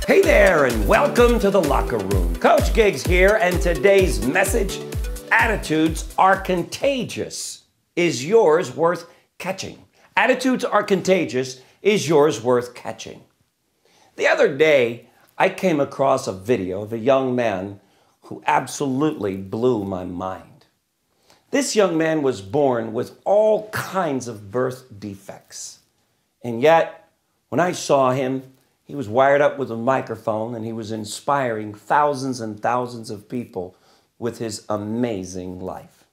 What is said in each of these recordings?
Hey there, and welcome to the Locker Room. Coach Giggs here, and today's message, attitudes are contagious. Is yours worth catching? Attitudes are contagious. Is yours worth catching? The other day, I came across a video of a young man who absolutely blew my mind. This young man was born with all kinds of birth defects. And yet, when I saw him, he was wired up with a microphone and he was inspiring thousands and thousands of people with his amazing life.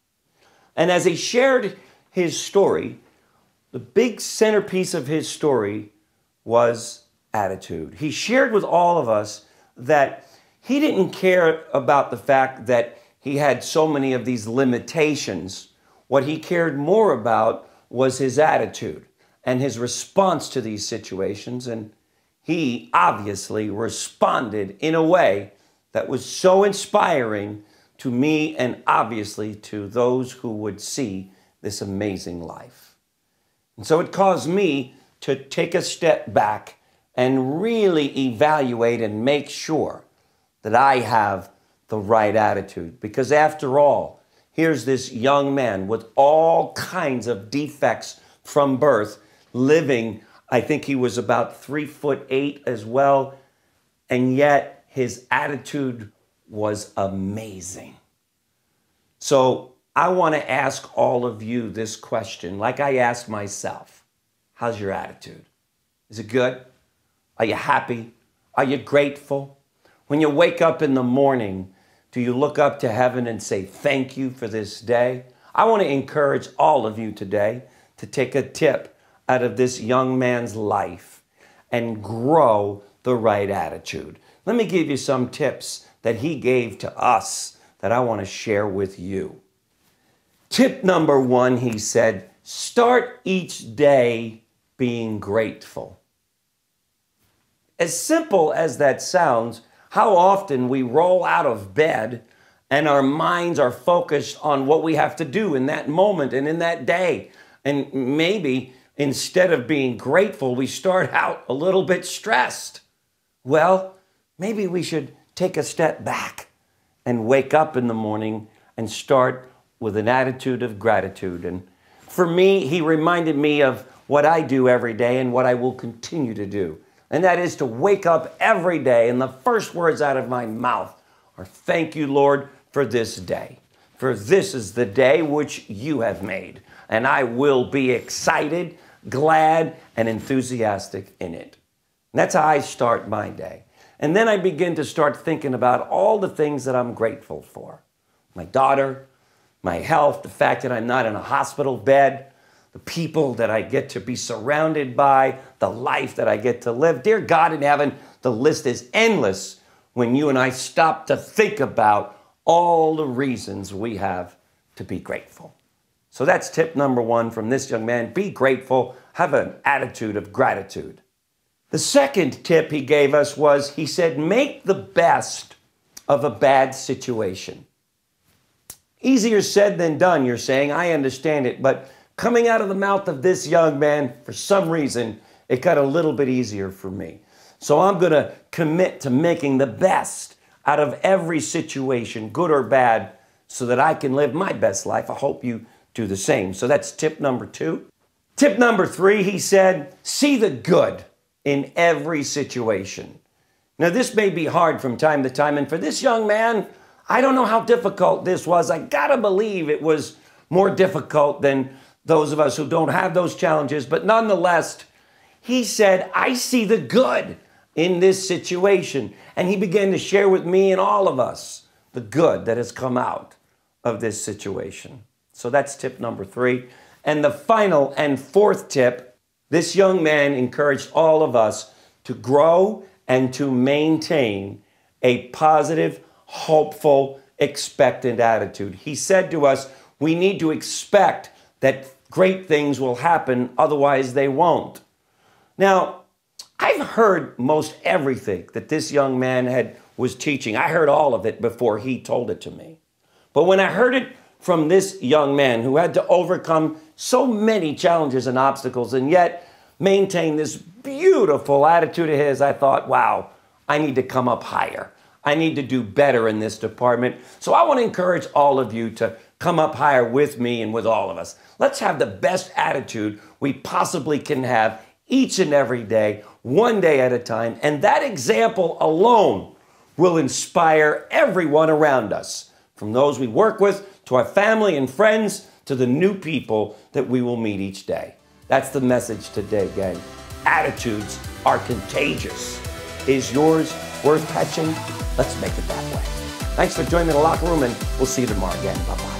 And as he shared his story, the big centerpiece of his story was attitude. He shared with all of us that he didn't care about the fact that he had so many of these limitations. What he cared more about was his attitude and his response to these situations. And he obviously responded in a way that was so inspiring to me and obviously to those who would see this amazing life. And so it caused me to take a step back and really evaluate and make sure that I have the right attitude. Because after all, here's this young man with all kinds of defects from birth, living, I think he was about 3'8" as well, and yet his attitude was amazing. So I want to ask all of you this question, like I asked myself. How's your attitude? Is it good? Are you happy? Are you grateful? When you wake up in the morning, do you look up to heaven and say, thank you for this day? I want to encourage all of you today to take a tip out of this young man's life and grow the right attitude. Let me give you some tips that he gave to us that I want to share with you. Tip number 1, he said, start each day being grateful. As simple as that sounds, how often we roll out of bed and our minds are focused on what we have to do in that moment and in that day. And maybe instead of being grateful, we start out a little bit stressed. Well, maybe we should take a step back and wake up in the morning and start with an attitude of gratitude. And for me, he reminded me of what I do every day and what I will continue to do. And that is to wake up every day and the first words out of my mouth are, thank you, Lord, for this day. For this is the day which you have made. And I will be excited, glad, and enthusiastic in it. And that's how I start my day. And then I begin to start thinking about all the things that I'm grateful for. My daughter, my health, the fact that I'm not in a hospital bed, the people that I get to be surrounded by, the life that I get to live. Dear God in heaven, the list is endless when you and I stop to think about all the reasons we have to be grateful. So that's tip number 1 from this young man. Be grateful. Have an attitude of gratitude. The second tip he gave us was, he said, make the best of a bad situation. Easier said than done, you're saying. I understand it. But coming out of the mouth of this young man, for some reason, it got a little bit easier for me. So I'm going to commit to making the best out of every situation, good or bad, so that I can live my best life. I hope you do the same. So that's tip number 2. Tip number 3, he said, see the good in every situation. Now, this may be hard from time to time. And for this young man, I don't know how difficult this was. I gotta believe it was more difficult than those of us who don't have those challenges. But nonetheless, he said, I see the good in this situation. And he began to share with me and all of us the good that has come out of this situation. So that's tip number 3. And the final and 4th tip, this young man encouraged all of us to grow and to maintain a positive, hopeful, expectant attitude. He said to us, we need to expect that great things will happen, otherwise they won't. Now, I've heard most everything that this young man was teaching. I heard all of it before he told it to me. But when I heard it from this young man who had to overcome so many challenges and obstacles and yet maintain this beautiful attitude of his, I thought, wow, I need to come up higher. I need to do better in this department. So I want to encourage all of you to come up higher with me and with all of us. Let's have the best attitude we possibly can have each and every day, one day at a time. And that example alone will inspire everyone around us, from those we work with, to our family and friends, to the new people that we will meet each day. That's the message today, gang. Attitudes are contagious. Is yours worth catching? Let's make it that way. Thanks for joining me in the locker room, and we'll see you tomorrow again. Bye-bye.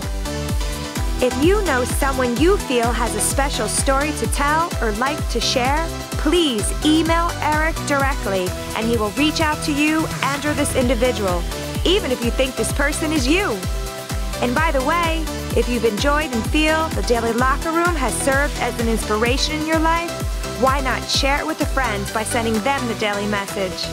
If you know someone you feel has a special story to tell or like to share, please email Eric directly, and he will reach out to you and or this individual, even if you think this person is you. And by the way, if you've enjoyed and feel the Daily Locker Room has served as an inspiration in your life, why not share it with a friend by sending them the daily message?